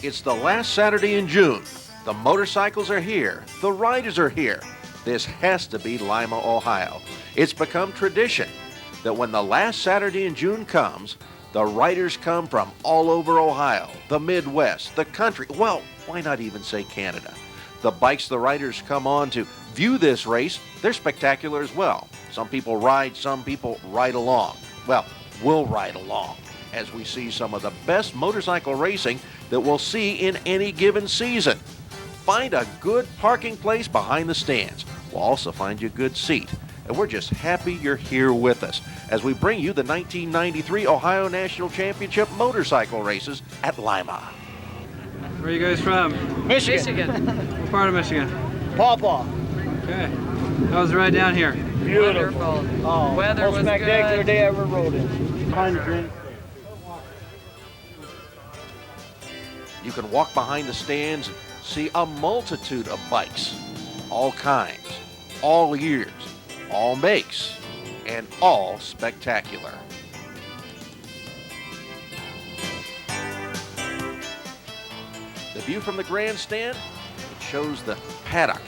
It's the last Saturday in June. The motorcycles are here. The riders are here. This has to be Lima, Ohio. It's become tradition that when the last Saturday in June comes, the riders come from all over Ohio, the Midwest, the country. Well, why not even say Canada? The bikes the riders come on to view this race, they're spectacular as well. Some people ride, some people ride along. Well, we'll ride along as we see some of the best motorcycle racing that we'll see in any given season. Find a good parking place behind the stands. We'll also find you a good seat. And we're just happy you're here with us as we bring you the 1993 Ohio National Championship motorcycle races at Lima. Where are you guys from? Michigan. What part of Michigan? Paw Paw. Okay. How was the ride down here? Beautiful. Oh, Weather most was spectacular good. day I ever rode it. You can walk behind the stands and see a multitude of bikes, all kinds, all years, all makes, and all spectacular. The view from the grandstand, it shows the paddock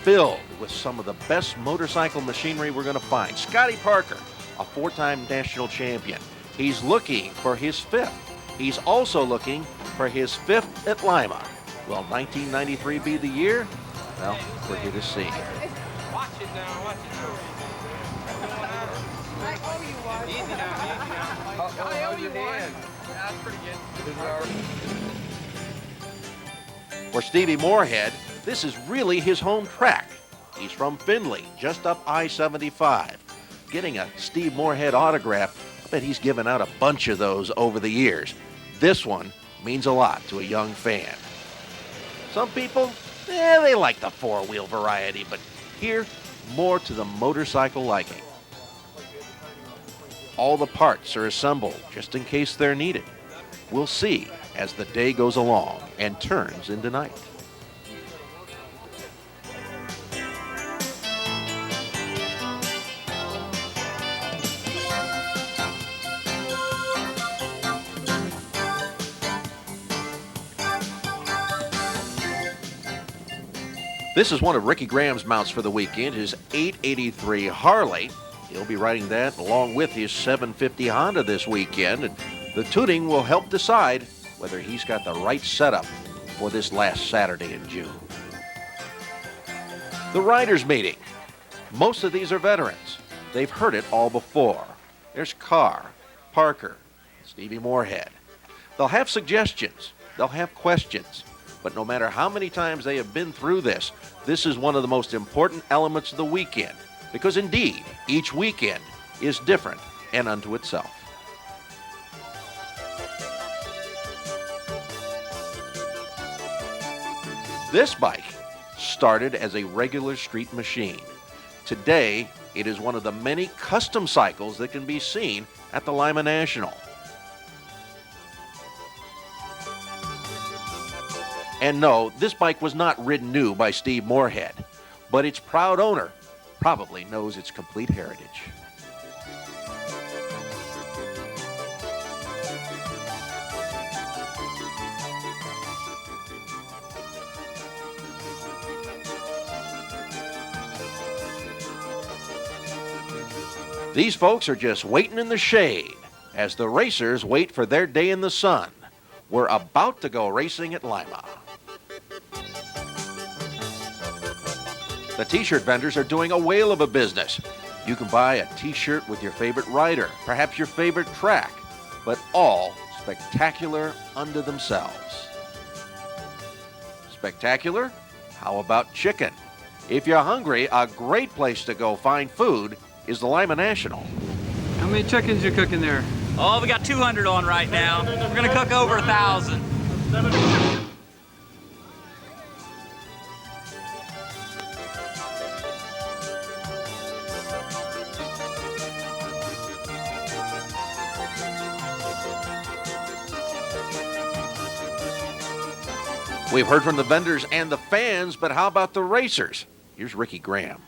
filled with some of the best motorcycle machinery we're going to find. Scotty Parker, a four-time national champion. He's looking for his fifth. He's also looking for his fifth at Lima. Will 1993 be the year? Well, we're here to see. Watch it now, watch it now. I owe you one. Easy now, easy now. I owe you one. That's pretty good. For Stevie Moorhead, this is really his home track. He's from Findlay, just up I-75. Getting a Steve Moorhead autograph, I bet he's given out a bunch of those over the years. This one means a lot to a young fan. Some people, they like the four-wheel variety, but here, more to the motorcycle liking. All the parts are assembled just in case they're needed. We'll see as the day goes along and turns into night. This is one of Ricky Graham's mounts for the weekend, his 883 Harley. He'll be riding that along with his 750 Honda this weekend, and the tuning will help decide whether he's got the right setup for this last Saturday in June. The riders meeting. Most of these are veterans. They've heard it all before. There's Carr, Parker, Stevie Moorhead. They'll have suggestions. They'll have questions. But no matter how many times they have been through this, this is one of the most important elements of the weekend, because indeed, each weekend is different and unto itself. This bike started as a regular street machine. Today, it is one of the many custom cycles that can be seen at the Lima National. And no, this bike was not ridden new by Steve Moorhead, but its proud owner probably knows its complete heritage. These folks are just waiting in the shade as the racers wait for their day in the sun. We're about to go racing at Lima. The t-shirt vendors are doing a whale of a business. You can buy a t-shirt with your favorite rider, perhaps your favorite track, but all spectacular unto themselves. Spectacular? How about chicken? If you're hungry, a great place to go find food is the Lima National. How many chickens you cooking there? Oh, we got 200 on right now. We're gonna cook over 1,000. We've heard from the vendors and the fans, but how about the racers? Here's Ricky Graham.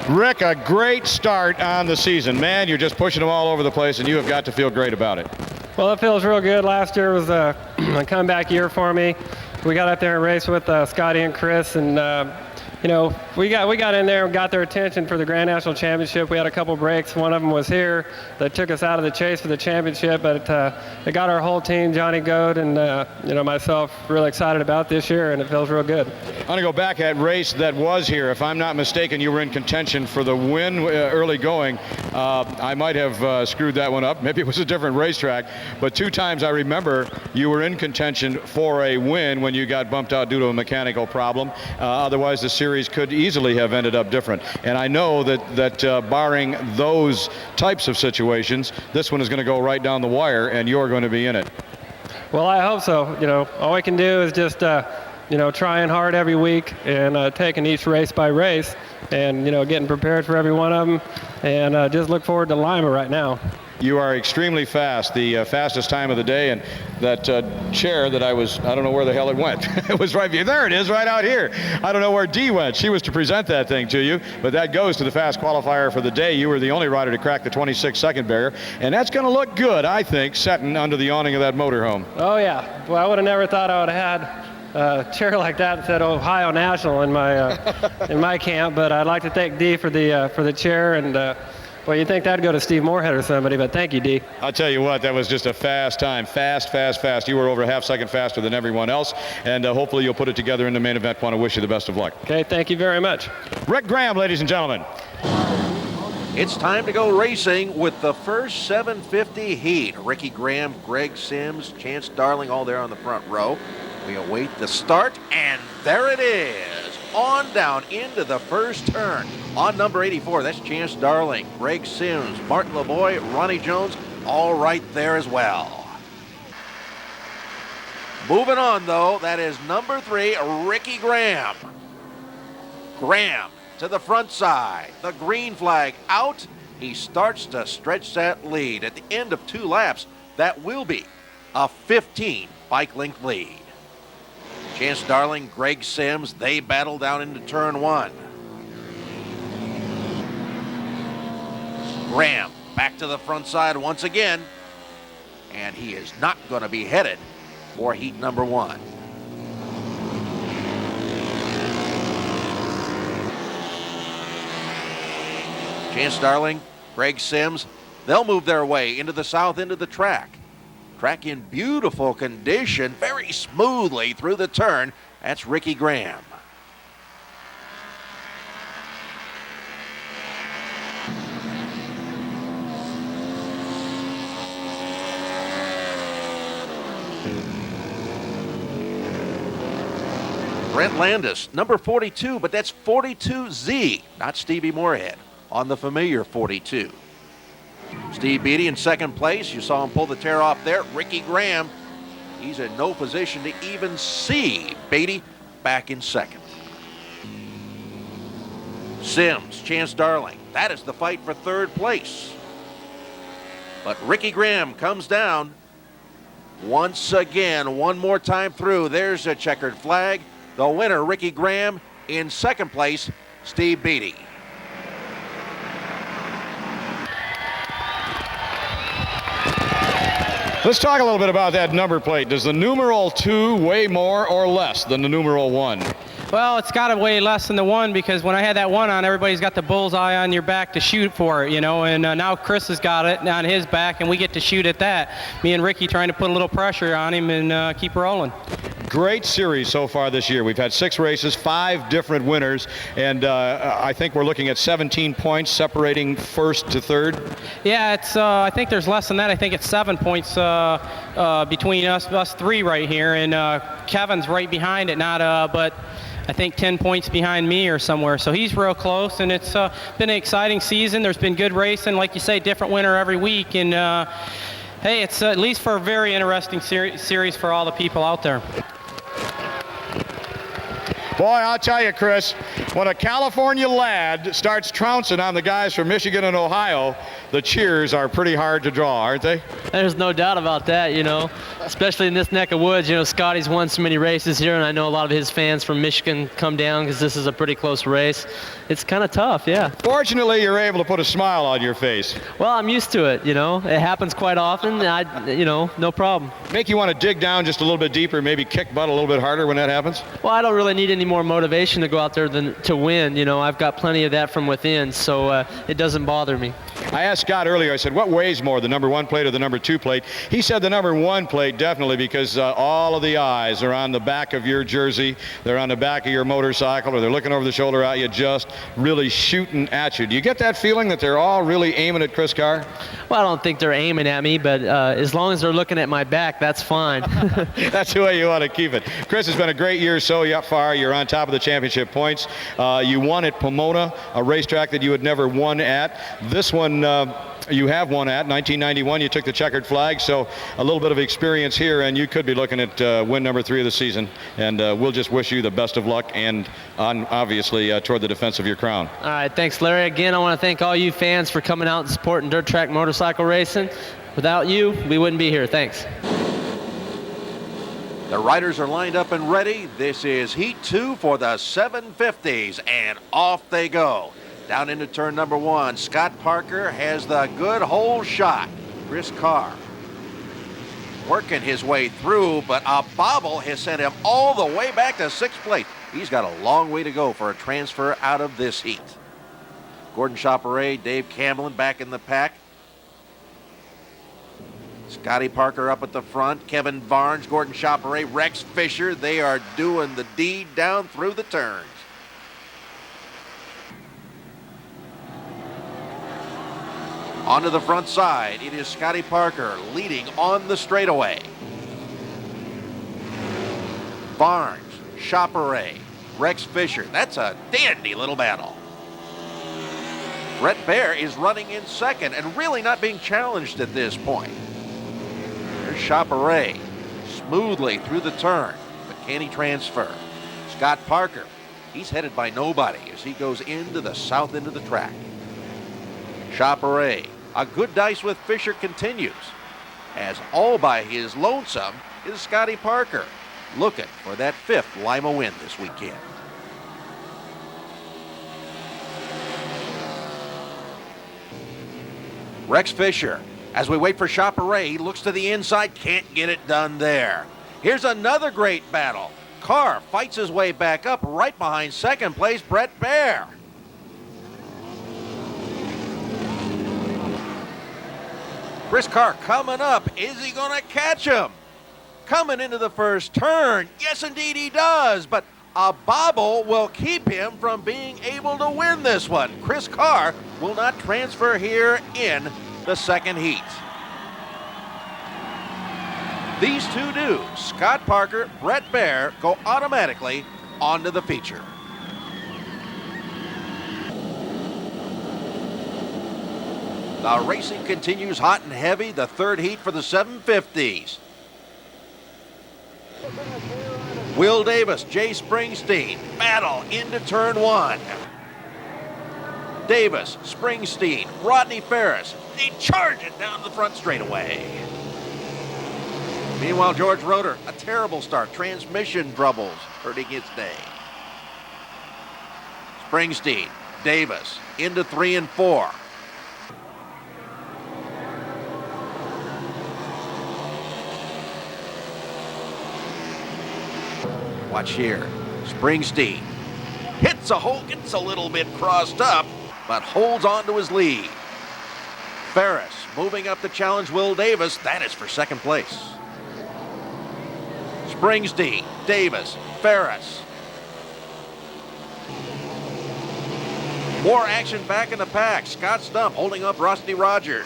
Rick, a great start on the season. Man, you're just pushing them all over the place, and you have got to feel great about it. Well, it feels real good. Last year was a a comeback year for me. We got up there and raced with Scotty and Chris, and you know, we got in there and got their attention for the Grand National Championship. We had a couple breaks. One of them was here that took us out of the chase for the championship, but it got our whole team, Johnny Goad and you know, myself, really excited about this year, and it feels real good. I'm going to go back at race that was here. If I'm not mistaken, you were in contention for the win early going. I might have screwed that one up. Maybe it was a different racetrack, but 2 times I remember you were in contention for a win when you got bumped out due to a mechanical problem. Otherwise, the series could easily have ended up different. And I know that barring those types of situations, this one is going to go right down the wire, and you're going to be in it. Well, I hope so. You know, all we can do is just you know, trying hard every week and taking each race by race, and you know, getting prepared for every one of them, and just look forward to Lima right now. You are extremely fast, the fastest time of the day, and that chair that I don't know where the hell it went. It was right, there it is, right out here. I don't know where Dee went. She was to present that thing to you, but that goes to the fast qualifier for the day. You were the only rider to crack the 26-second barrier, and that's going to look good, I think, sitting under the awning of that motorhome. Oh yeah, well, I would have never thought I would have had a chair like that that said Ohio National in my camp, but I'd like to thank Dee for the chair, and well, you'd think that'd go to Steve Moorhead or somebody, but thank you, Dee. I'll tell you what, that was just a fast time. Fast. You were over a half second faster than everyone else, and hopefully you'll put it together in the main event. Want to wish you the best of luck. Okay, thank you very much. Rick Graham, ladies and gentlemen. It's time to go racing with the first 750 heat. Ricky Graham, Greg Sims, Chance Darling, all there on the front row. We await the start, and there it is. On down into the first turn. On number 84, that's Chance Darling, Greg Sims, Martin LeBoy, Ronnie Jones, all right there as well. Moving on, though, that is number 3, Ricky Graham. Graham to the front side. The green flag out. He starts to stretch that lead. At the end of 2 laps, that will be a 15 bike length lead. Chance Darling, Greg Sims, they battle down into turn 1. Graham back to the front side once again, and he is not going to be headed for heat number 1. Chance Darling, Greg Sims, they'll move their way into the south end of the track. Track in beautiful condition, very smoothly through the turn. That's Ricky Graham. Brent Landis, number 42, but that's 42Z, not Stevie Moorhead, on the familiar 42. Steve Beatty in second place. You saw him pull the tear off there. Ricky Graham, he's in no position to even see Beatty back in second. Sims, Chance Darling, that is the fight for third place. But Ricky Graham comes down once again, one more time through. There's a checkered flag. The winner, Ricky Graham. In second place, Steve Beatty. Let's talk a little bit about that number plate. Does the numeral 2 weigh more or less than the numeral 1? Well, it's got to weigh less than the 1, because when I had that 1 on, everybody's got the bullseye on your back to shoot for it, you know, and now Chris has got it on his back, and we get to shoot at that. Me and Ricky trying to put a little pressure on him and keep rolling. Great series so far this year. We've had 6 races, 5 different winners, and I think we're looking at 17 points separating first to third. Yeah, it's. I think there's less than that. I think it's 7 points between us 3 right here, and Kevin's right behind it. But I think 10 points behind me or somewhere. So he's real close, and it's been an exciting season. There's been good racing, like you say, different winner every week, and hey, it's at least for a very interesting series for all the people out there. Boy, I'll tell you, Chris, when a California lad starts trouncing on the guys from Michigan and Ohio, the cheers are pretty hard to draw, aren't they? There's no doubt about that, you know, especially in this neck of woods. You know, Scotty's won so many races here, and I know a lot of his fans from Michigan come down because this is a pretty close race. It's kind of tough, yeah. Fortunately, you're able to put a smile on your face. Well, I'm used to it, you know. It happens quite often, and you know, no problem. Make you want to dig down just a little bit deeper, maybe kick butt a little bit harder when that happens? Well, I don't really need any more motivation to go out there than to win. You know, I've got plenty of that from within, so it doesn't bother me. I asked Scott earlier, I said, what weighs more, the number 1 plate or the number 2 plate? He said the number 1 plate, definitely, because all of the eyes are on the back of your jersey, they're on the back of your motorcycle, or they're looking over the shoulder at you, just really shooting at you. Do you get that feeling that they're all really aiming at Chris Carr? Well, I don't think they're aiming at me, but as long as they're looking at my back, that's fine. That's the way you want to keep it. Chris, it's been a great year so far. You're on top of the championship points. You won at Pomona, a racetrack that you had never won at. This one you have won at. 1991, you took the checkered flag, so a little bit of experience here, and you could be looking at win number 3 of the season. And we'll just wish you the best of luck, and obviously toward the defense of your crown. All right, thanks, Larry. Again, I want to thank all you fans for coming out and supporting dirt track motorcycle racing. Without you, we wouldn't be here. Thanks. The riders are lined up and ready. This is Heat 2 for the 750s, and off they go. Down into turn number 1, Scott Parker has the good hole shot. Chris Carr working his way through, but a bobble has sent him all the way back to 6th place. He's got a long way to go for a transfer out of this heat. Gordon Chaperet, Dave Camlin back in the pack. Scotty Parker up at the front, Kevin Barnes, Gordon Chaperet, Rex Fisher. They are doing the deed down through the turns. Onto the front side, it is Scotty Parker leading on the straightaway. Barnes, Chaperet, Rex Fisher. That's a dandy little battle. Brett Baer is running in second and really not being challenged at this point. There's Chaperet smoothly through the turn, but can he transfer? Scott Parker, he's headed by nobody as he goes into the south end of the track. Chaperet, a good dice with Fisher continues, as all by his lonesome is Scotty Parker, looking for that 5th Lima win this weekend. Rex Fisher, as we wait for Chaperet, he looks to the inside, can't get it done there. Here's another great battle. Carr fights his way back up right behind 2nd place Brett Baer. Chris Carr coming up. Is he going to catch him? Coming into the first turn. Yes, indeed he does. But a bobble will keep him from being able to win this one. Chris Carr will not transfer here in the 2nd heat. These two do. Scott Parker, Brett Baer go automatically onto the feature. The racing continues hot and heavy, the 3rd heat for the 750s. Will Davis, Jay Springsteen, battle into turn 1. Davis, Springsteen, Rodney Farris, they charge it down the front straightaway. Meanwhile, George Roeder, a terrible start, transmission troubles hurting his day. Springsteen, Davis, into 3 and 4. Watch here. Springsteen hits a hole, gets a little bit crossed up, but holds on to his lead. Farris moving up to challenge Will Davis. That is for 2nd place. Springsteen, Davis, Farris. More action back in the pack. Scott Stump holding up Rusty Rogers.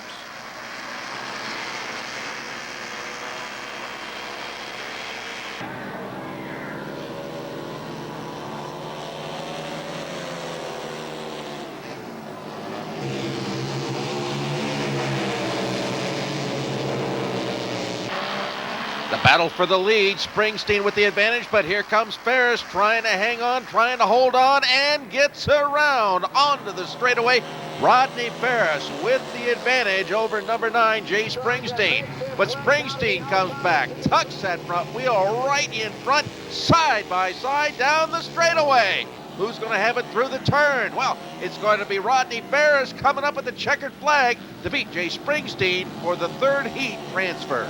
The battle for the lead, Springsteen with the advantage, but here comes Farris trying to hang on, trying to hold on, and gets around onto the straightaway. Rodney Farris with the advantage over number 9, Jay Springsteen. But Springsteen comes back, tucks that front wheel right in front, side by side down the straightaway. Who's going to have it through the turn? Well, it's going to be Rodney Farris coming up with the checkered flag to beat Jay Springsteen for the third heat transfer.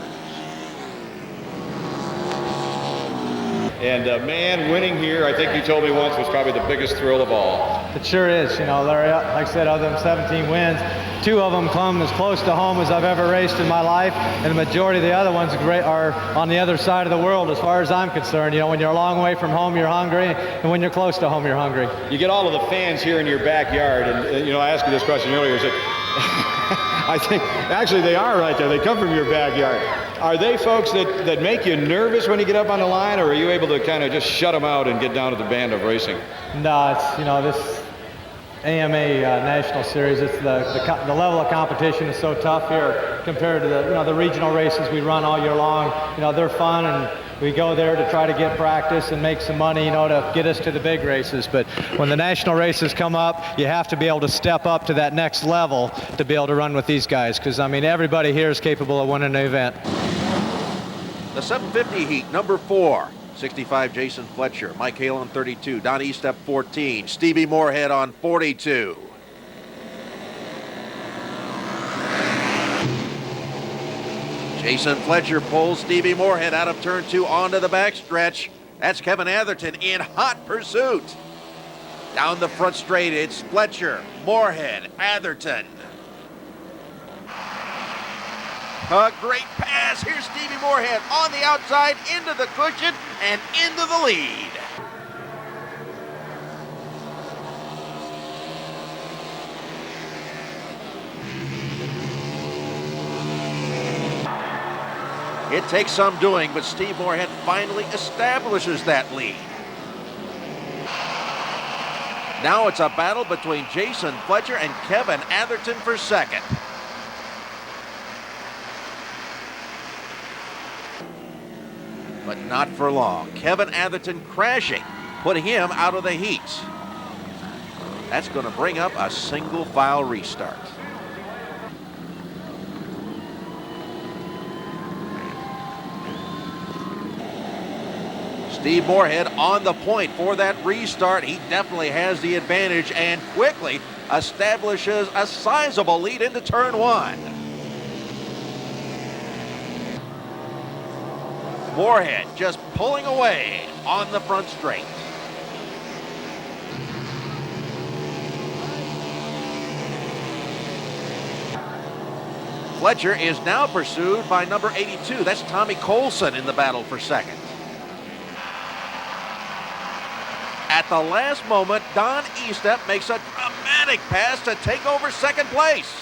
And man, winning here, I think you told me once, was probably the biggest thrill of all. It sure is. You know, Larry, like I said, of them 17 wins, 2 of them come as close to home as I've ever raced in my life, and the majority of the other ones are on the other side of the world as far as I'm concerned. You know, when you're a long way from home, you're hungry, and when you're close to home, you're hungry. You get all of the fans here in your backyard, and you know, I asked you this question earlier, is that I think, actually, they are right there. They come from your backyard. Are they folks that make you nervous when you get up on the line, or are you able to kind of just shut them out and get down to the band of racing? No, it's, you know, this AMA National Series, it's the level of competition is so tough here compared to the regional races we run all year long. You know, they're fun, and we go there to try to get practice and make some money, you know, to get us to the big races. But when the national races come up, you have to be able to step up to that next level to be able to run with these guys, because, I mean, everybody here is capable of winning the event. The 750 heat, number 4. 65, Jason Fletcher. Mike Hale on 32. Don Estep, 14. Stevie Moorhead on 42. Jason Fletcher pulls Stevie Moorhead out of turn 2 onto the backstretch. That's Kevin Atherton in hot pursuit. Down the front straight, it's Fletcher, Moorhead, Atherton. A great pass. Here's Stevie Moorhead on the outside, into the cushion, and into the lead. It takes some doing, but Steve Moorhead finally establishes that lead. Now it's a battle between Jason Fletcher and Kevin Atherton for second. But not for long. Kevin Atherton crashing, putting him out of the heats. That's going to bring up a single file restart. Steve Moorhead on the point for that restart. He definitely has the advantage and quickly establishes a sizable lead into turn 1. Moorhead just pulling away on the front straight. Fletcher is now pursued by number 82. That's Tommy Colson in the battle for second. At the last moment, Don Estep makes a dramatic pass to take over second place.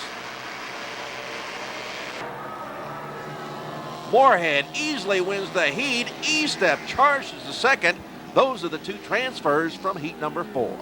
Moorhead easily wins the heat. Estep charges the second. Those are the 2 transfers from heat number 4.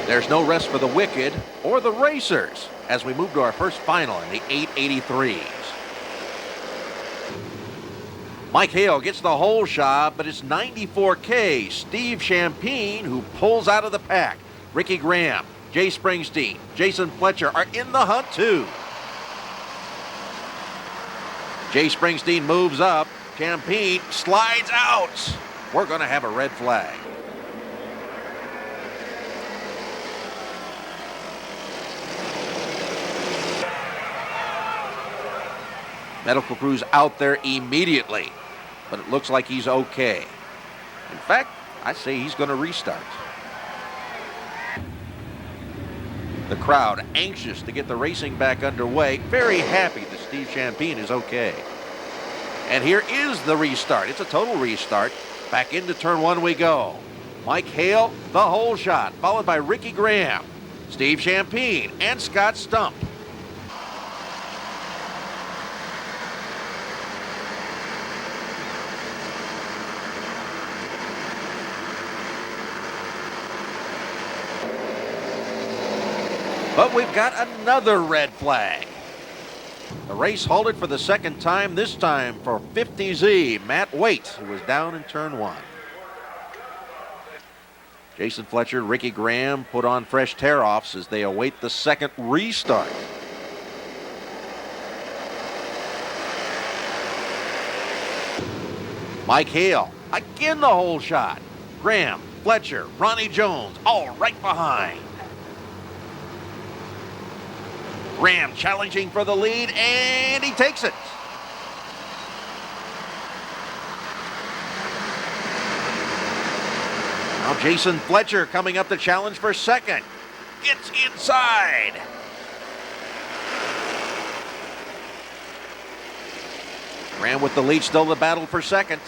There's no rest for the wicked or the racers as we move to our first final in the 883s. Mike Hale gets the whole shot, but it's 94K. Steve Champagne who pulls out of the pack. Ricky Graham, Jay Springsteen, Jason Fletcher are in the hunt too. Jay Springsteen moves up. Champagne slides out. We're going to have a red flag. Medical crew's out there immediately, but it looks like he's okay. In fact, I say he's going to restart. The crowd anxious to get the racing back underway, very happy that Steve Champagne is okay. And here is the restart. It's a total restart. Back into turn one we go. Mike Hale, the hole shot, followed by Ricky Graham, Steve Champine, and Scott Stump. But we've got another red flag. The race halted for the second time, this time for 50Z, Matt Waite, who was down in turn one. Jason Fletcher and Ricky Graham put on fresh tear-offs as they await the second restart. Mike Hale, again the hole shot. Graham, Fletcher, Ronnie Jones, all right behind. Graham challenging for the lead, and he takes it. Now Jason Fletcher coming up to challenge for second. Gets inside. Graham with the lead, still the battle for second.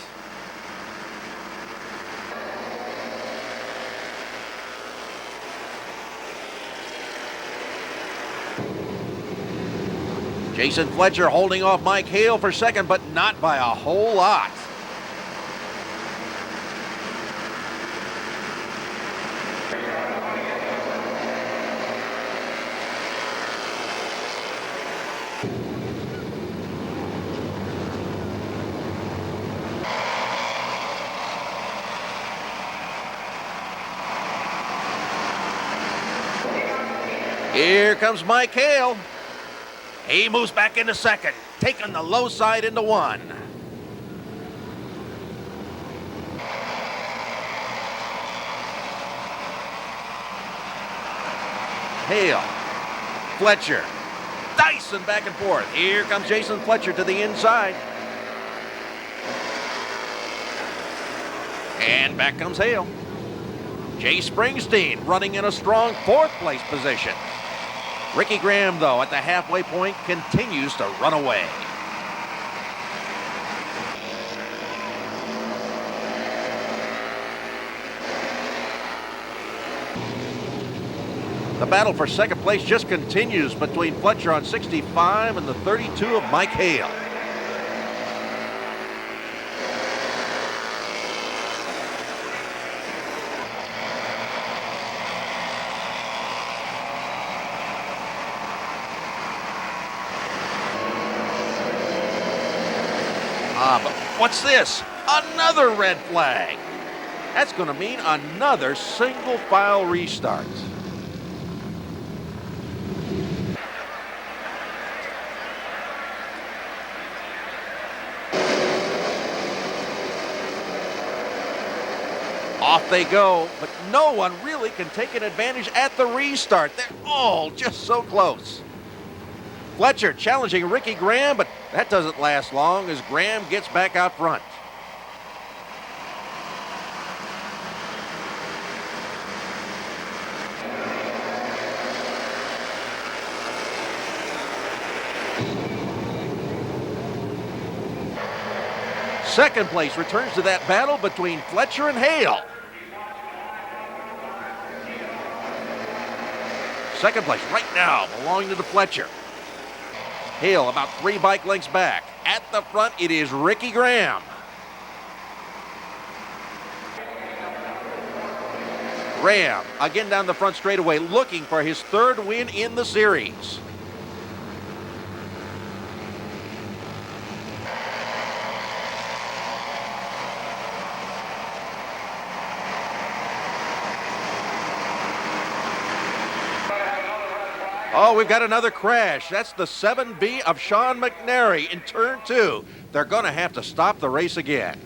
Jason Fletcher holding off Mike Hale for second, but not by a whole lot. Here comes Mike Hale. He moves back into second, taking the low side into one. Hale, Fletcher, Dyson back and forth. Here comes Jason Fletcher to the inside. And back comes Hale. Jay Springsteen running in a strong fourth place position. Ricky Graham, though, at the halfway point, continues to run away. The battle for second place just continues between Fletcher on 65 and the 32 of Mike Hale. But what's this? Another red flag. That's going to mean another single file restart. Off they go, but no one really can take an advantage at the restart. They're all just so close. Fletcher challenging Ricky Graham, but that doesn't last long as Graham gets back out front. Second place returns to that battle between Fletcher and Hale. Second place right now belonging to the Fletcher. Hale about 3 bike lengths back. At the front, it is Ricky Graham. Graham again down the front straightaway, looking for his third win in the series. Oh, we've got another crash. That's the 7B of Sean McNary in turn 2. They're going to have to stop the race again.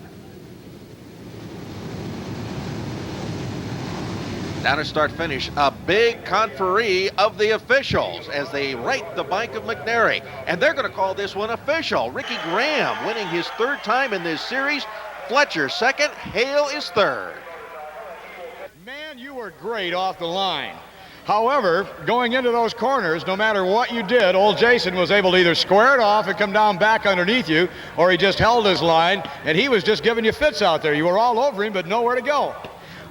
Down to start finish, a big conferee of the officials as they right the bike of McNary. And they're going to call this one official. Ricky Graham winning his third time in this series. Fletcher second, Hale is third. Man, you were great off the line. However, going into those corners, no matter what you did, old Jason was able to either square it off and come down back underneath you, or he just held his line, and he was just giving you fits out there. You were all over him, but nowhere to go.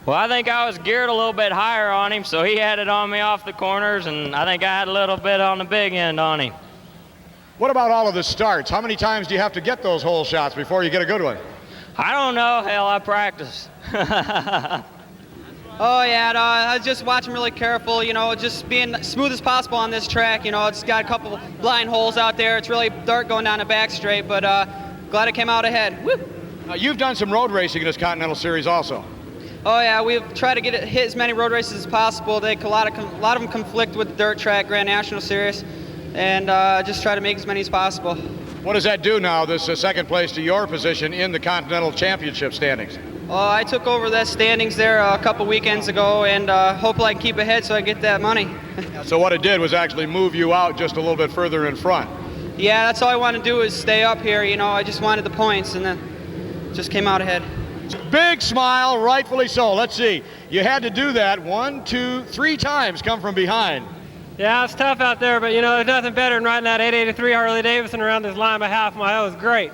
Well, I think I was geared a little bit higher on him, so he had it on me off the corners, and I think I had a little bit on the big end on him. What about all of the starts? How many times do you have to get those hole shots before you get a good one? I don't know. Hell, I practice. Oh, yeah, no, I was just watching really careful, you know, just being smooth as possible on this track. You know, it's got a couple blind holes out there. It's really dark going down the back straight, but glad it came out ahead. Woo! You've done some road racing in this Continental Series also. Oh, yeah, we've tried to hit as many road races as possible. A lot of them conflict with the dirt track Grand National Series, and just try to make as many as possible. What does that do now, this second place to your position in the Continental Championship standings? I took over the standings there a couple weekends ago, and hopefully I can keep ahead so I get that money. So what it did was actually move you out just a little bit further in front. Yeah, that's all I want to do is stay up here. You know, I just wanted the points, and then just came out ahead. Big smile, rightfully so. Let's see. You had to do that 1, 2, 3 times, come from behind. Yeah, it's tough out there, but, you know, there's nothing better than riding that 883 Harley Davidson around this Lima half mile. It was great.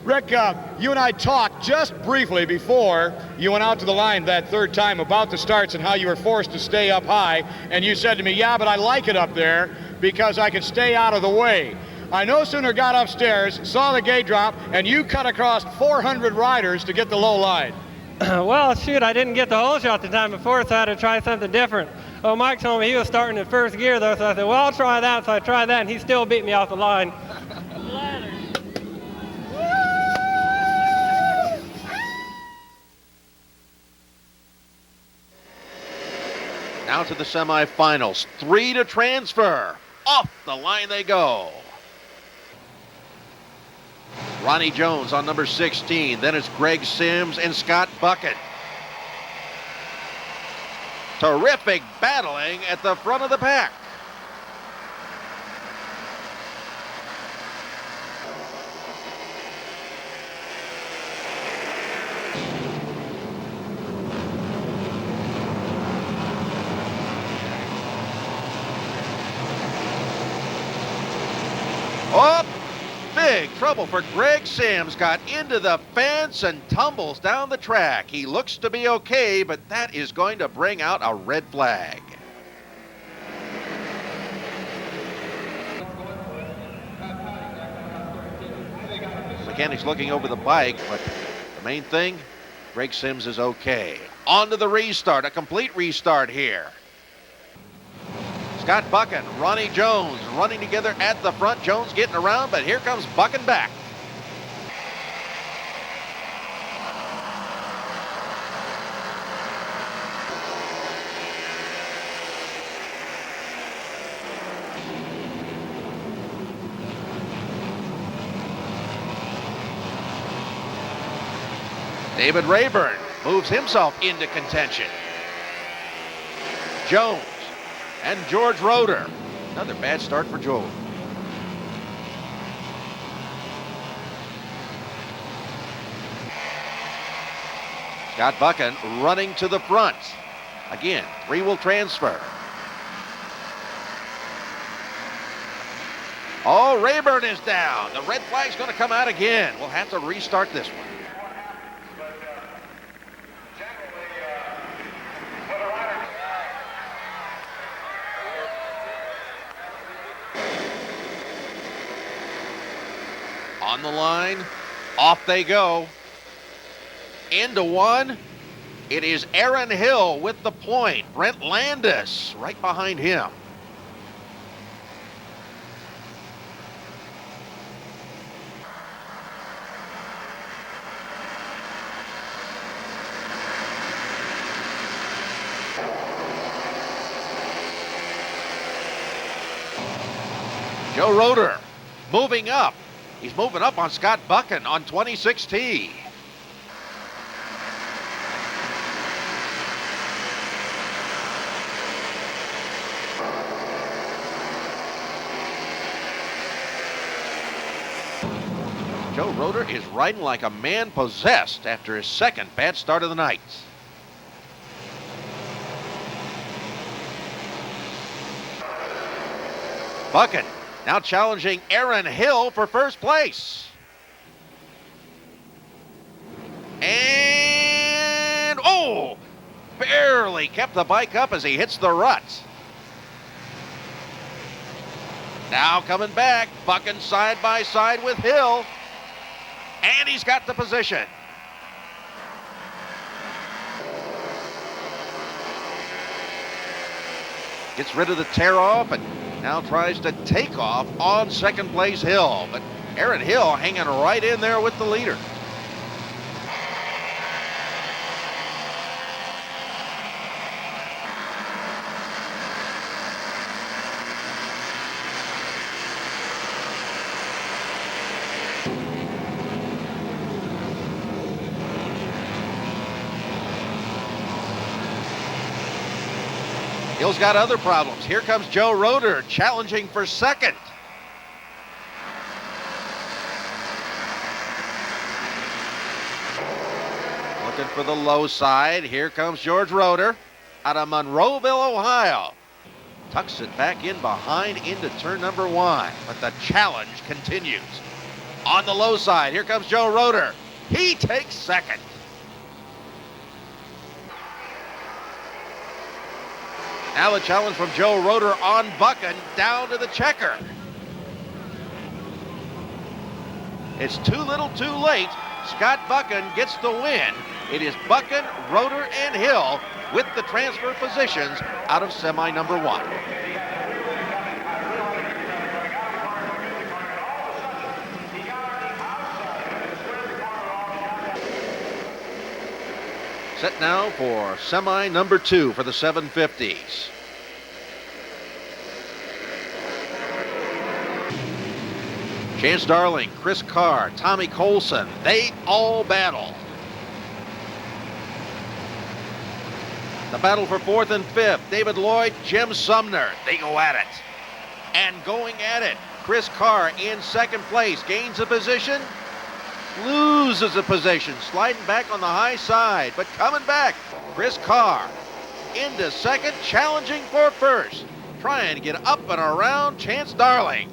Rick, you and I talked just briefly before you went out to the line that third time about the starts and how you were forced to stay up high, and you said to me, yeah, but I like it up there because I can stay out of the way. I no sooner got upstairs, saw the gate drop, and you cut across 400 riders to get the low line. Well, shoot, I didn't get the hole shot the time before, so I had to try something different. Oh, Mike told me he was starting in first gear, though, so I said, well, I'll try that. So I tried that, and he still beat me off the line. Now to the semifinals. 3 to transfer. Off the line they go. Ronnie Jones on number 16. Then it's Greg Sims and Scott Bucket. Terrific battling at the front of the pack. Oh, big trouble for Greg Sims. Got into the fence and tumbles down the track. He looks to be okay, but that is going to bring out a red flag. Mechanic's looking over the bike, but the main thing, Greg Sims is okay. On to the restart, a complete restart here. Scott Buchan, Ronnie Jones running together at the front. Jones getting around, but here comes Buchan back. David Rayburn moves himself into contention. Jones and George Roeder. Another bad start for Joe. Scott Buchan running to the front. Again, 3 will transfer. Oh, Rayburn is down. The red flag's going to come out again. We'll have to restart this one. On the line, off they go. Into one, it is Aaron Hill with the point. Brent Landis right behind him. Joe Roeder moving up. He's moving up on Scott Buchan on 26T. Joe Roeder is riding like a man possessed after his second bad start of the night. Buchan now challenging Aaron Hill for first place. And, oh, barely kept the bike up as he hits the rut. Now coming back, Buchan side by side with Hill. And he's got the position. Gets rid of the tear off and now tries to take off on second place Hill. But Aaron Hill hanging right in there with the leader. Hill's got other problems. Here comes Joe Roeder challenging for second. Looking for the low side. Here comes George Roeder out of Monroeville, Ohio. Tucks it back in behind into turn number 1, but the challenge continues. On the low side, here comes Joe Roeder. He takes second. Now the challenge from Joe Roeder on Buchan down to the checker. It's too little too late. Scott Buchan gets the win. It is Buchan, Roeder, and Hill with the transfer positions out of semi number 1. Set now for semi number 2 for the 750s. Chance Darling, Chris Carr, Tommy Colson, they all battle. The battle for 4th and 5th, David Lloyd, Jim Sumner, they go at it. And going at it, Chris Carr in second place, gains a position, loses a position, sliding back on the high side, but coming back, Chris Carr into second, challenging for first, trying to get up and around Chance Darling.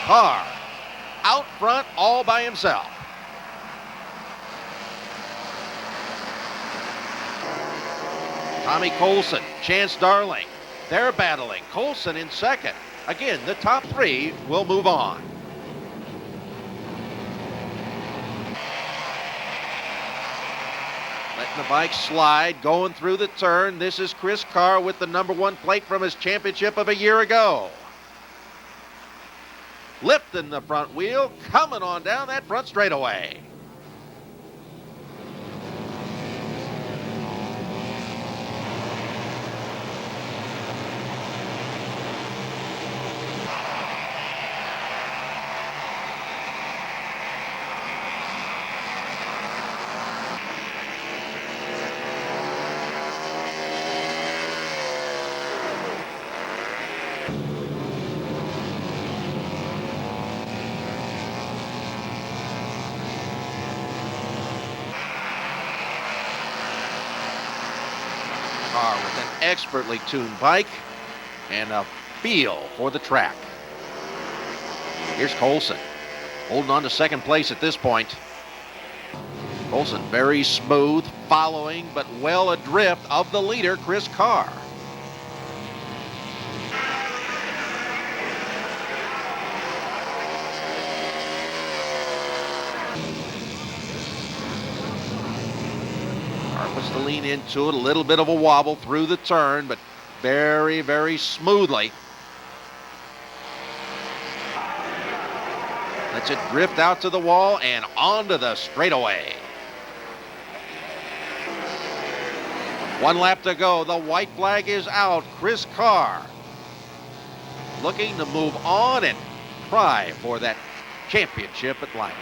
Carr out front all by himself. Tommy Colson, Chance Darling, they're battling. Colson in second. Again, the top 3 will move on. Letting the bike slide, going through the turn. This is Chris Carr with the number 1 plate from his championship of a year ago. Lifting the front wheel, coming on down that front straightaway. Carr with an expertly tuned bike and a feel for the track. Here's Colson holding on to second place at this point. Colson very smooth, following but well adrift of the leader, Chris Carr. Puts the lean into it, a little bit of a wobble through the turn, but very, very smoothly. Lets it drift out to the wall and onto the straightaway. 1 lap to go. The white flag is out. Chris Carr looking to move on and try for that championship at Lima.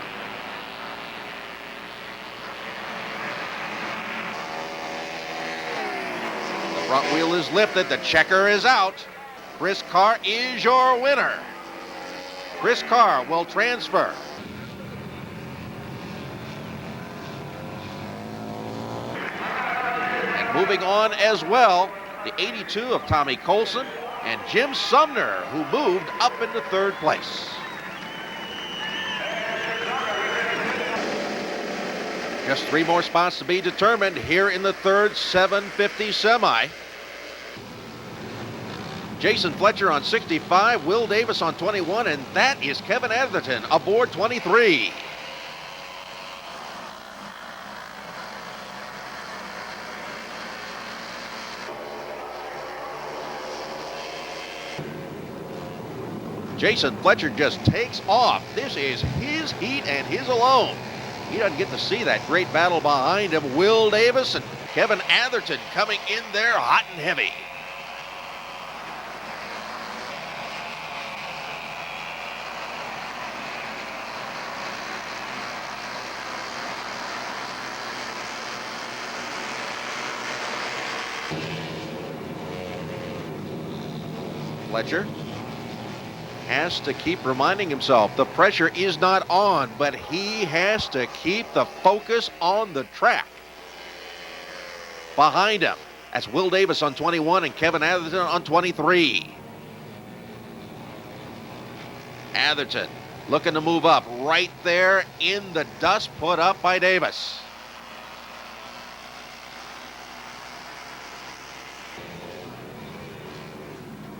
Front wheel is lifted, the checker is out. Chris Carr is your winner. Chris Carr will transfer. Moving on as well, the 82 of Tommy Colson and Jim Sumner, who moved up into third place. Just 3 more spots to be determined here in the third 750 semi. Jason Fletcher on 65, Will Davis on 21, and that is Kevin Atherton aboard 23. Jason Fletcher just takes off. This is his heat and his alone. He doesn't get to see that great battle behind him. Will Davis and Kevin Atherton coming in there hot and heavy. Fletcher has to keep reminding himself the pressure is not on, but he has to keep the focus on the track. Behind him, that's Will Davis on 21 and Kevin Atherton on 23. Atherton looking to move up right there in the dust put up by Davis.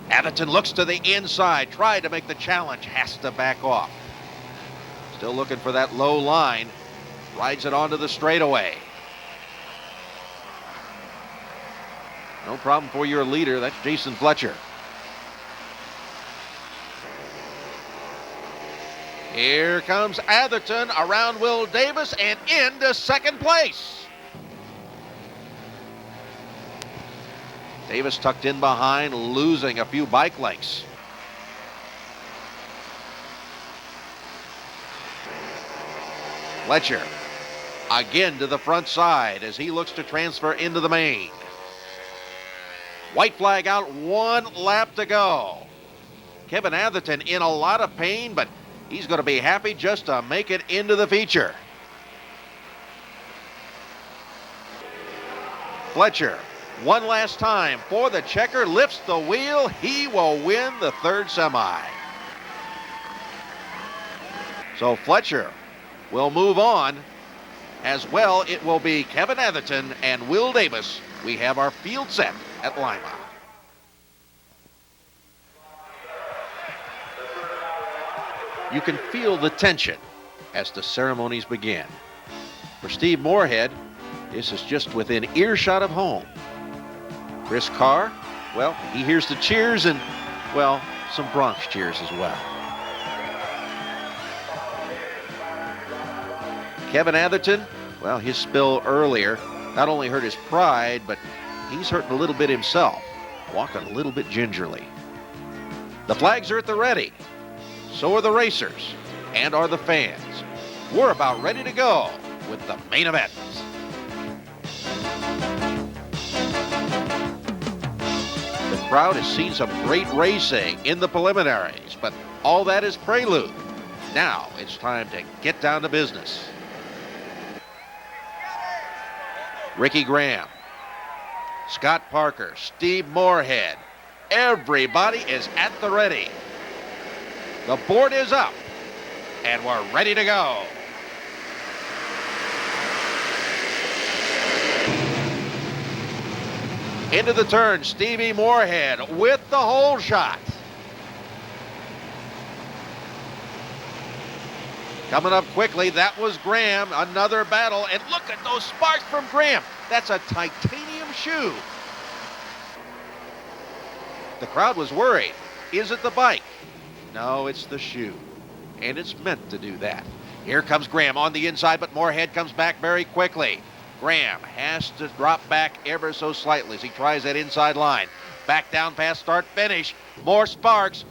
Atherton looks to the inside, tried to make the challenge, has to back off. Still looking for that low line, rides it onto the straightaway. No problem for your leader, that's Jason Fletcher. Here comes Atherton around Will Davis and into second place. Davis tucked in behind, losing a few bike lengths. Fletcher again to the front side as he looks to transfer into the main. White flag out, 1 lap to go. Kevin Atherton in a lot of pain, but he's going to be happy just to make it into the feature. Fletcher, one last time for the checker, lifts the wheel. He will win the third semi. So Fletcher will move on. As well, it will be Kevin Atherton and Will Davis. We have our field set at Lima. You can feel the tension as the ceremonies begin. For Steve Moorhead, this is just within earshot of home. Chris Carr, well, he hears the cheers and, well, some Bronx cheers as well. Kevin Atherton, well, his spill earlier not only hurt his pride, but he's hurting a little bit himself, walking a little bit gingerly. The flags are at the ready. So are the racers and are the fans. We're about ready to go with the main event. The crowd has seen some great racing in the preliminaries, but all that is prelude. Now it's time to get down to business. Ricky Graham, Scott Parker, Steve Moorhead, everybody is at the ready. The board is up, and we're ready to go. Into the turn, Stevie Moorhead with the hole shot. Coming up quickly, that was Graham, another battle, and look at those sparks from Graham. That's a titanium shoe. The crowd was worried. Is it the bike? No, it's the shoe, and it's meant to do that. Here comes Graham on the inside, but Moorhead comes back very quickly. Graham has to drop back ever so slightly as he tries that inside line. Back down past start finish. More sparks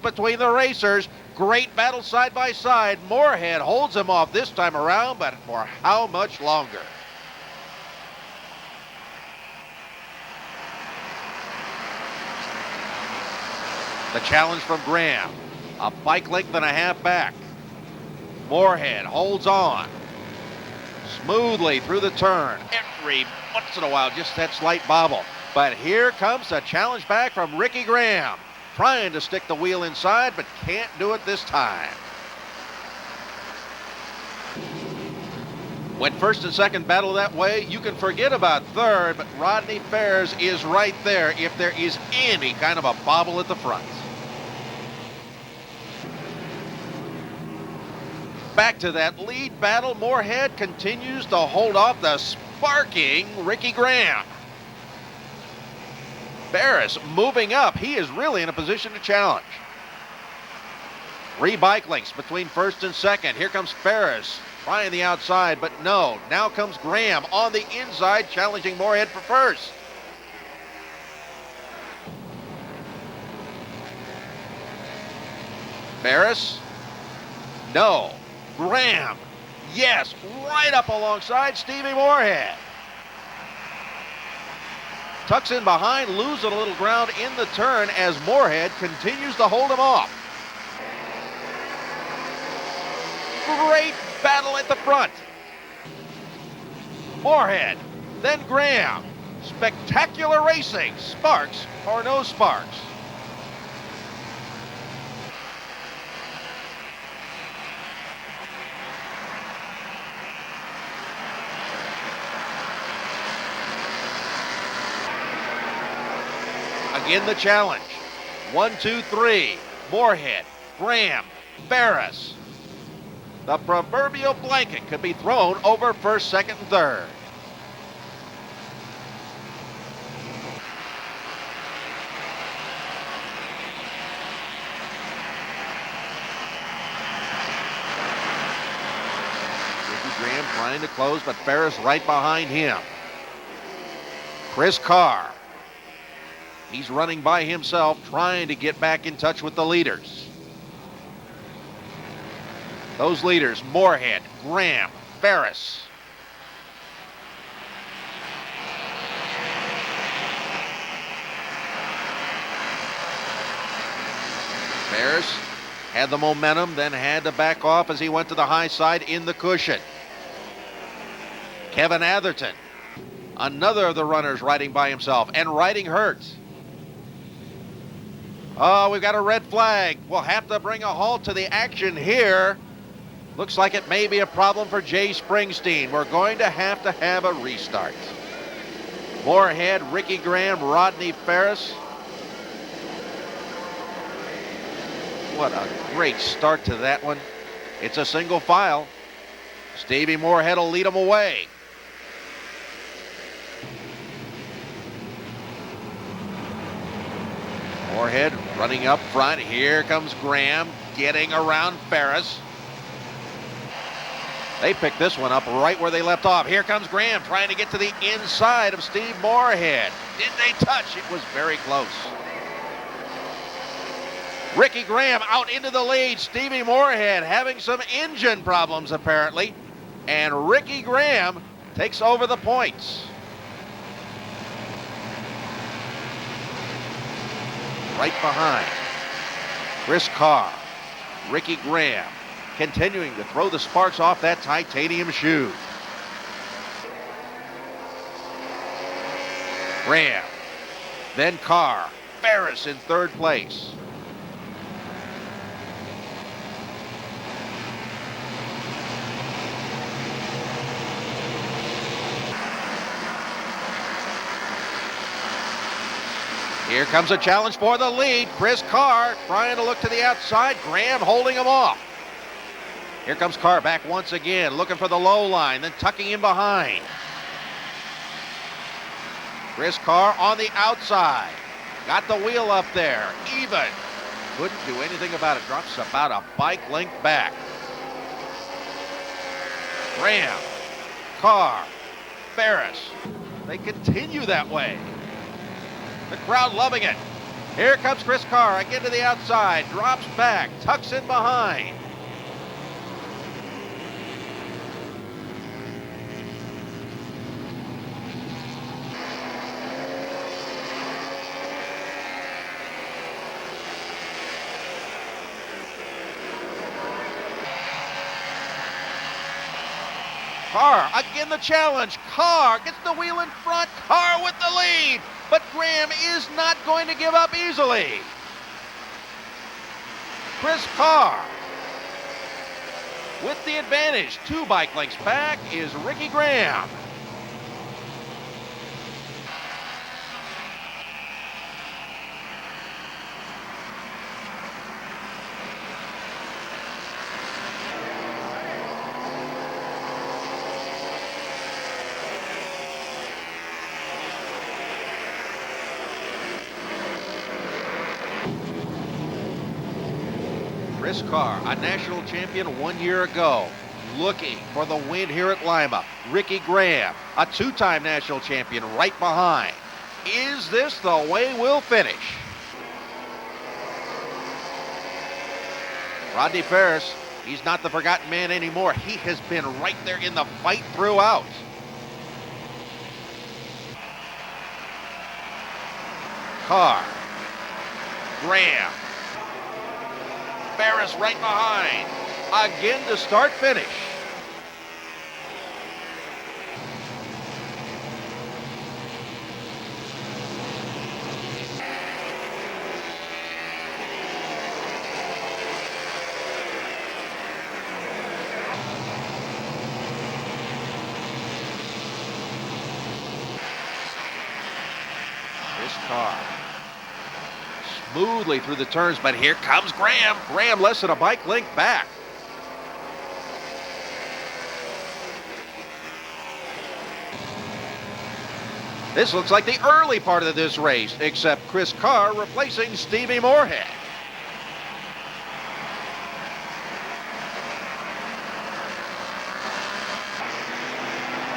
between the racers. Great battle side by side. Moorhead holds him off this time around, but for how much longer? The challenge from Graham, a bike length and a half back. Moorhead holds on. smoothly through the turn. Every once in a while, just that slight bobble. But here comes the challenge back from Ricky Graham. Trying to stick the wheel inside, but can't do it this time. When first and second battle that way, you can forget about third, but Rodney Farris is right there if there is any kind of a bobble at the front. Back to that lead battle. Moorhead continues to hold off the sparking Ricky Graham. Farris moving up. He is really in a position to challenge. 3 bike lengths between first and second. Here comes Farris trying the outside, but no. Now comes Graham on the inside, challenging Moorhead for first. Farris? No. Graham? Yes, right up alongside Stevie Moorhead. Tucks in behind, losing a little ground in the turn as Moorhead continues to hold him off. Great battle at the front. Moorhead, then Graham. Spectacular racing. Sparks or no sparks. Again, the challenge. 1, 2, 3. Moorhead, Graham, Farris. The proverbial blanket could be thrown over first, second, and third. Ricky Graham trying to close, but Farris right behind him. Chris Carr. He's running by himself, trying to get back in touch with the leaders. Those leaders, Moorhead, Graham, Farris. Farris had the momentum, then had to back off as he went to the high side in the cushion. Kevin Atherton, another of the runners riding by himself and riding hurt. Oh, we've got a red flag. We'll have to bring a halt to the action here. Looks like it may be a problem for Jay Springsteen. We're going to have a restart. Moorhead, Ricky Graham, Rodney Farris. What a great start to that one. It's a single file. Stevie Moorhead will lead them away. Moorhead running up front. Here comes Graham getting around Farris. They picked this one up right where they left off. Here comes Graham trying to get to the inside of Steve Moorhead. Did they touch? It was very close. Ricky Graham out into the lead. Stevie Moorhead having some engine problems apparently. And Ricky Graham takes over the points. Right behind Chris Carr, Ricky Graham, continuing to throw the sparks off that titanium shoe. Graham, then Carr, Farris in third place. Here comes a challenge for the lead. Chris Carr trying to look to the outside. Graham holding him off. Here comes Carr back once again, looking for the low line, then tucking in behind. Chris Carr on the outside. Got the wheel up there. Even. Couldn't do anything about it. Drops about a bike length back. Graham, Carr, Farris. They continue that way. The crowd loving it. Here comes Chris Carr again to the outside. Drops back. Tucks in behind. Carr, again the challenge. Carr gets the wheel in front. Carr with the lead. But Graham is not going to give up easily. Chris Carr with the advantage. 2 bike lengths back is Ricky Graham. Chris Carr, a national champion 1 year ago, looking for the win here at Lima. Ricky Graham, a 2-time national champion, right behind. Is this the way we'll finish? Rodney Farris, he's not the forgotten man anymore. He has been right there in the fight throughout. Carr, Graham, Farris right behind. Again to start finish. Chris Carr smoothly through the turns, but here comes Graham. Graham less than a bike length back. This looks like the early part of this race, except Chris Carr replacing Stevie Moorhead.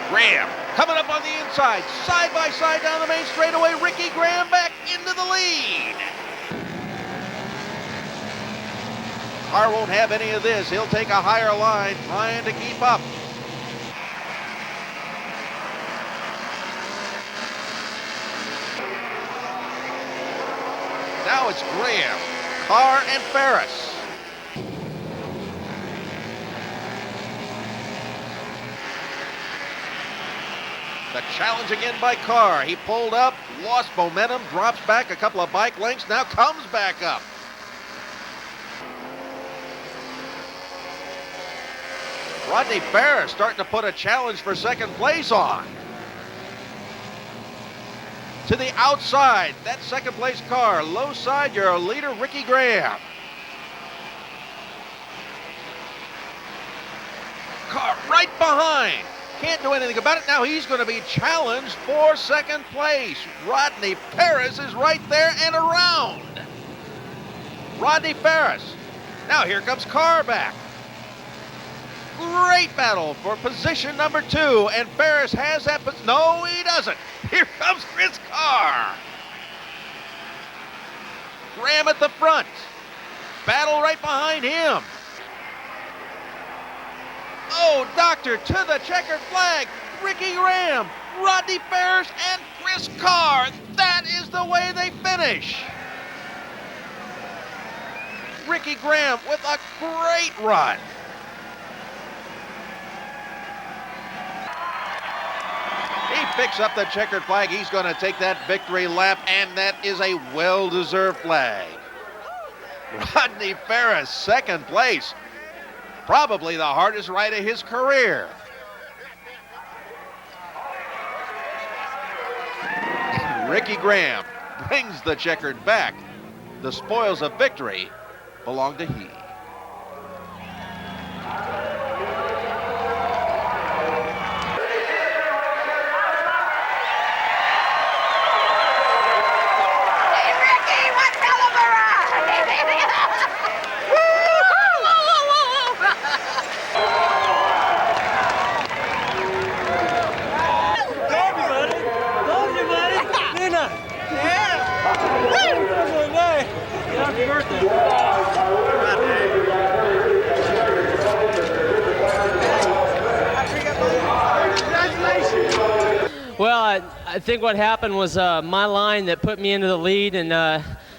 Graham coming up on the inside, side by side down the main straightaway. Ricky Graham back into the lead. Carr won't have any of this. He'll take a higher line, trying to keep up. Now it's Graham, Carr, and Farris. The challenge again by Carr. He pulled up, lost momentum, drops back a couple of bike lengths, now comes back up. Rodney Farris starting to put a challenge for second place on. To the outside, that second place car. Low side, your leader, Ricky Graham. Carr right behind. Can't do anything about it. Now he's going to be challenged for second place. Rodney Farris is right there and around. Rodney Farris. Now here comes Carr back. Great battle for position number 2, and Farris has that, but no, he doesn't. Here comes Chris Carr. Graham at the front. Battle right behind him. Oh, Doctor to the checkered flag. Ricky Graham, Rodney Farris, and Chris Carr. That is the way they finish. Ricky Graham with a great run. He picks up the checkered flag. He's going to take that victory lap, and that is a well-deserved flag. Rodney Farris, second place. Probably the hardest ride of his career. Ricky Graham brings the checkered back. The spoils of victory belong to he. Well, I think what happened was my line that put me into the lead and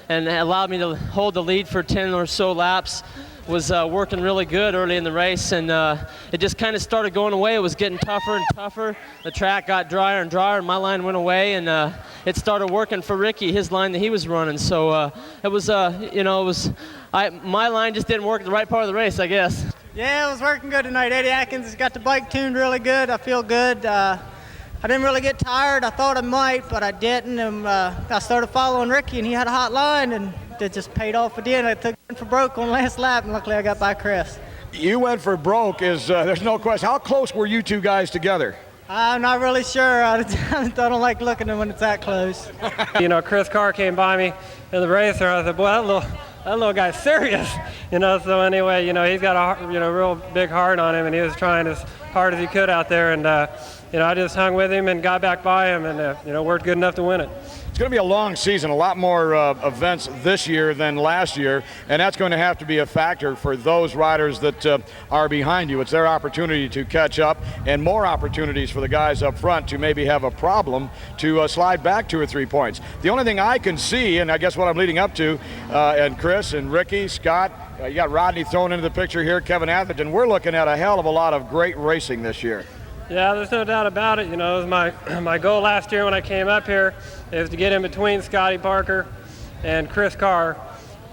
allowed me to hold the lead for 10 or so laps was working really good early in the race, and it just kind of started going away. It was getting tougher and tougher. The track got drier and drier, and my line went away, and it started working for Ricky, his line that he was running. So it was, my line just didn't work at the right part of the race, I guess. Yeah, it was working good tonight. Eddie Atkins has got the bike tuned really good. I feel good. I didn't really get tired. I thought I might, but I didn't. And I started following Ricky, and he had a hot line, and it just paid off at the end. I took it for broke on the last lap, and luckily I got by Chris. You went for broke. There's no question. How close were you two guys together? I'm not really sure. I don't like looking at when it's that close. Chris Carr came by me in the race, and I said, boy, that little guy's serious. So anyway, he's got a real big heart on him, and he was trying as hard as he could out there, and I just hung with him and got back by him, and worked good enough to win it. It's going to be a long season, a lot more events this year than last year, and that's going to have to be a factor for those riders that are behind you. It's their opportunity to catch up, and more opportunities for the guys up front to maybe have a problem to slide back 2 or 3 points. The only thing I can see, and I guess what I'm leading up to, and Chris and Ricky, Scott, you got Rodney thrown into the picture here, Kevin Atherton, we're looking at a hell of a lot of great racing this year. Yeah, there's no doubt about it. It was my goal last year when I came up here is to get in between Scotty Parker and Chris Carr,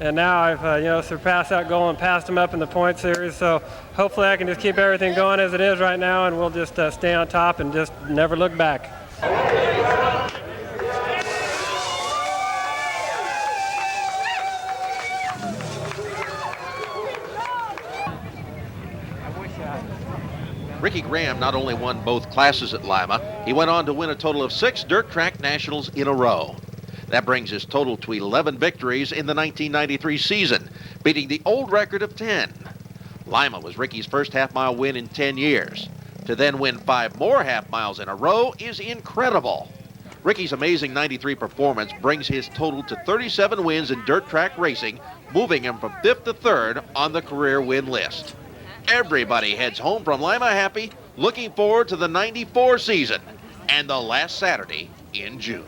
and now I've surpassed that goal and passed him up in the point series. So hopefully I can just keep everything going as it is right now, and we'll just stay on top and just never look back. Ricky Graham not only won both classes at Lima, he went on to win a total of 6 dirt track nationals in a row. That brings his total to 11 victories in the 1993 season, beating the old record of 10. Lima was Ricky's first half-mile win in 10 years. To then win 5 more half-miles in a row is incredible. Ricky's amazing 93 performance brings his total to 37 wins in dirt track racing, moving him from 5th to 3rd on the career win list. Everybody heads home from Lima happy, looking forward to the 94 season and the last Saturday in June.